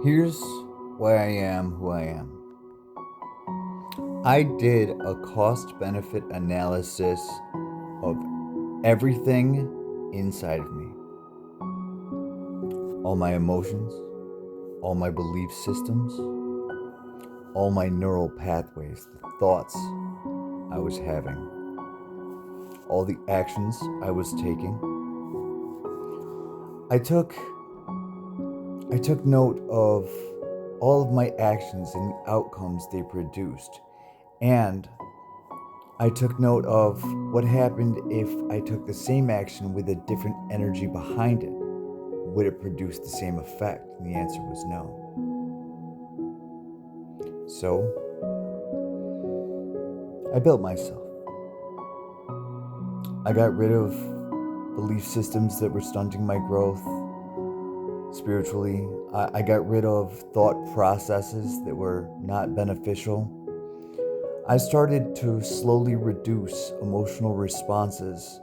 Here's why I am who I am. I did a cost benefit analysis of everything inside of me, all my emotions, all my belief systems, all my neural pathways, the thoughts I was having, all the actions I was taking. I took note of all of my actions and the outcomes they produced. And I took note of what happened if I took the same action with a different energy behind it. Would it produce the same effect? And the answer was no. So, I built myself. I got rid of belief systems that were stunting my growth spiritually. I got rid of thought processes that were not beneficial. I started to slowly reduce emotional responses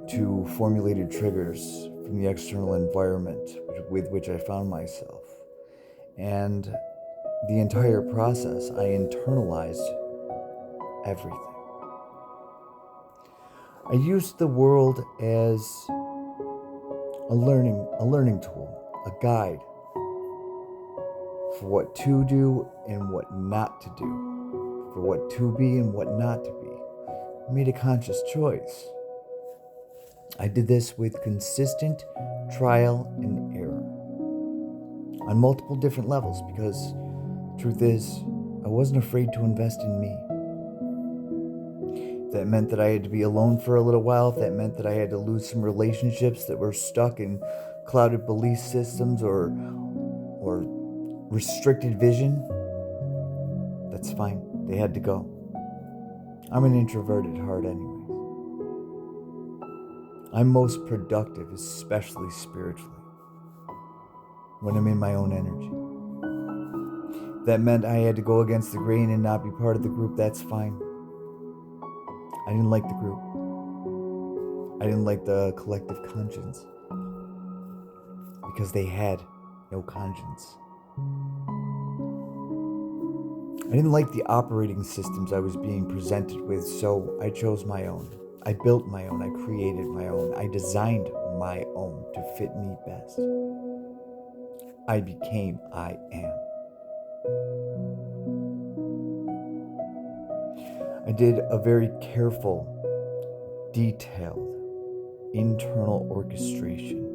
to formulated triggers from the external environment with which I found myself. And the entire process, I internalized everything. I used the world as a learning tool, a guide for what to do and what not to do, for what to be and what not to be. I made a conscious choice. I did this with consistent trial and error on multiple different levels because the truth is, I wasn't afraid to invest in me. If that meant that I had to be alone for a little while, if that meant that I had to lose some relationships that were stuck in clouded belief systems or restricted vision, that's fine. They had to go. I'm an introvert at heart anyway. I'm most productive, especially spiritually, when I'm in my own energy. That meant I had to go against the grain and not be part of the group, that's fine. I didn't like the group. I didn't like the collective conscience because they had no conscience. I didn't like the operating systems I was being presented with, so I chose my own. I built my own, I created my own, I designed my own to fit me best. I became I am. I did a very careful, detailed, internal orchestration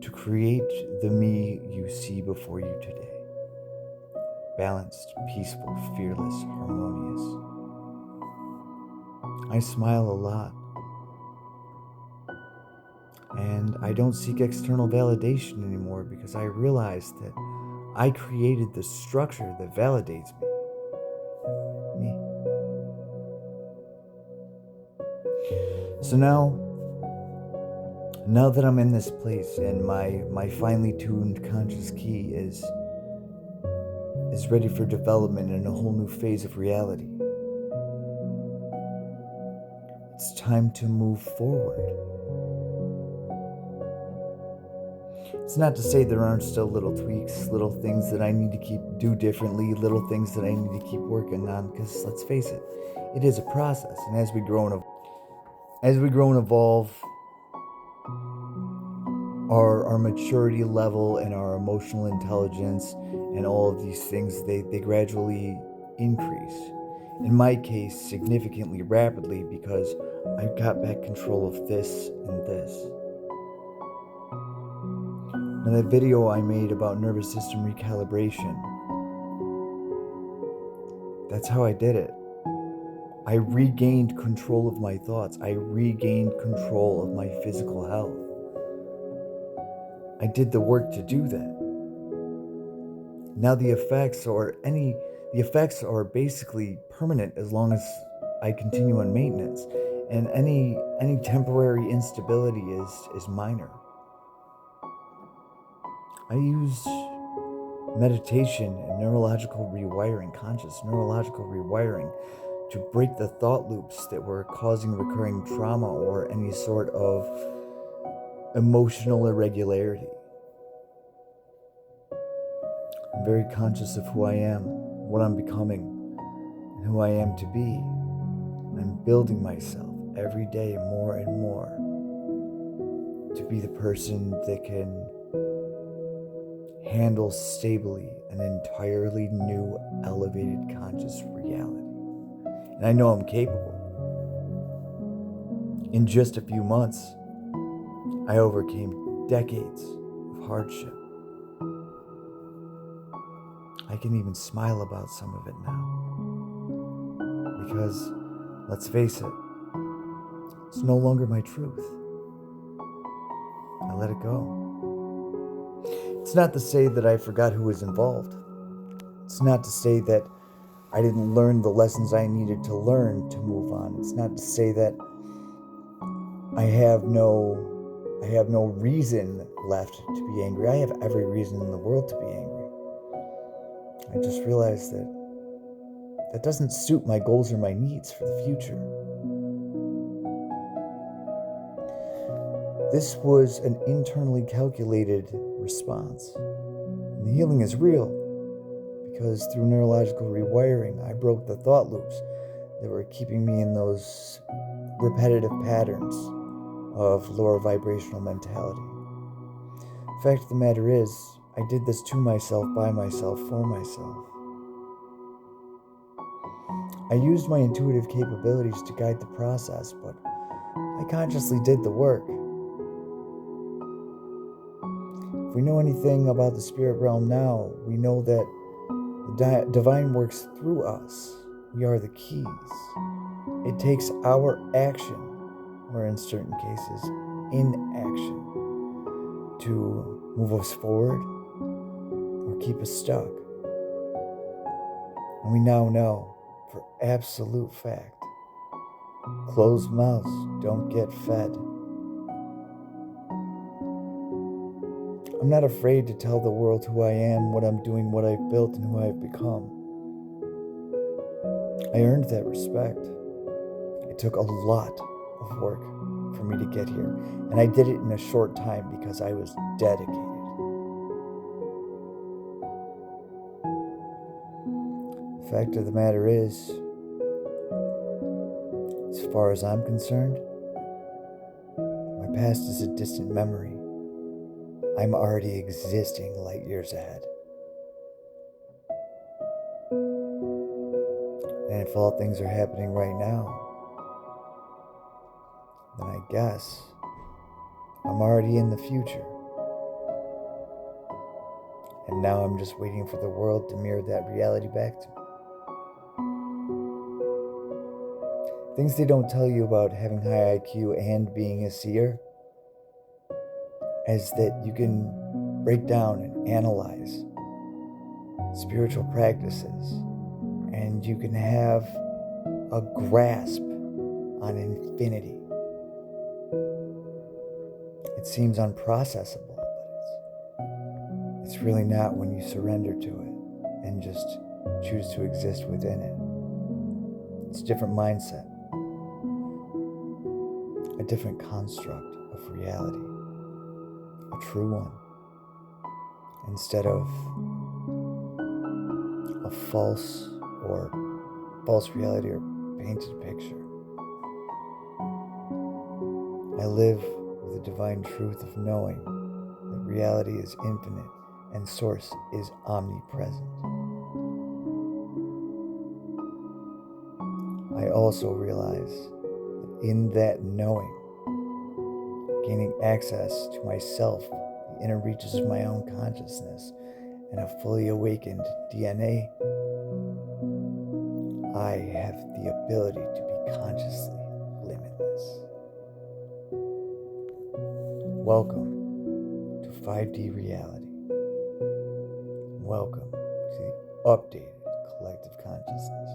to create the me you see before you today. Balanced, peaceful, fearless, harmonious. I smile a lot. And I don't seek external validation anymore because I realized that I created the structure that validates me. So now that I'm in this place and my finely tuned conscious key is ready for development in a whole new phase of reality, it's time to move forward. It's not to say there aren't still little tweaks, little things that I need to do differently, little things that I need to keep working on, because let's face it, it is a process. And as we grow and evolve, our maturity level and our emotional intelligence and all of these things, they gradually increase. In my case, significantly rapidly, because I got back control of this and this. Now, that video I made about nervous system recalibration, that's how I did it. I regained control of my thoughts. I regained control of my physical health. I did the work to do that. Now the effects are basically permanent as long as I continue on maintenance, and any temporary instability is minor. I use meditation and neurological rewiring, conscious neurological rewiring, to break the thought loops that were causing recurring trauma or any sort of emotional irregularity. I'm very conscious of who I am, what I'm becoming, and who I am to be. And I'm building myself every day more and more to be the person that can handle stably an entirely new, elevated conscious reality. And I know I'm capable. In just a few months, I overcame decades of hardship. I can even smile about some of it now. Because, let's face it, it's no longer my truth. I let it go. It's not to say that I forgot who was involved. It's not to say that I didn't learn the lessons I needed to learn to move on. It's not to say that I have no reason left to be angry. I have every reason in the world to be angry. I just realized that doesn't suit my goals or my needs for the future. This was an internally calculated response. And the healing is real because through neurological rewiring, I broke the thought loops that were keeping me in those repetitive patterns of lower vibrational mentality. The fact of the matter is, I did this to myself, by myself, for myself. I used my intuitive capabilities to guide the process, but I consciously did the work. If we know anything about the spirit realm now, we know that the divine works through us. We are the keys. It takes our action, or in certain cases, inaction, to move us forward or keep us stuck. And we now know for absolute fact, closed mouths don't get fed. I'm not afraid to tell the world who I am, what I'm doing, what I've built, and who I've become. I earned that respect. It took a lot of work for me to get here, and I did it in a short time because I was dedicated. The fact of the matter is, as far as I'm concerned, my past is a distant memory. I'm already existing light years ahead. And if all things are happening right now, then I guess I'm already in the future. And now I'm just waiting for the world to mirror that reality back to me. Things they don't tell you about having high IQ and being a seer is that you can break down and analyze spiritual practices, and you can have a grasp on infinity. It seems unprocessable, but it's really not when you surrender to it and just choose to exist within it. It's a different mindset, a different construct of reality, a true one, instead of a false reality or painted picture. I live with the divine truth of knowing that reality is infinite and source is omnipresent. I also realize that in that knowing, gaining access to myself, the inner reaches of my own consciousness, and a fully awakened DNA, I have the ability to be consciously limitless. Welcome to 5D reality. Welcome to the updated collective consciousness.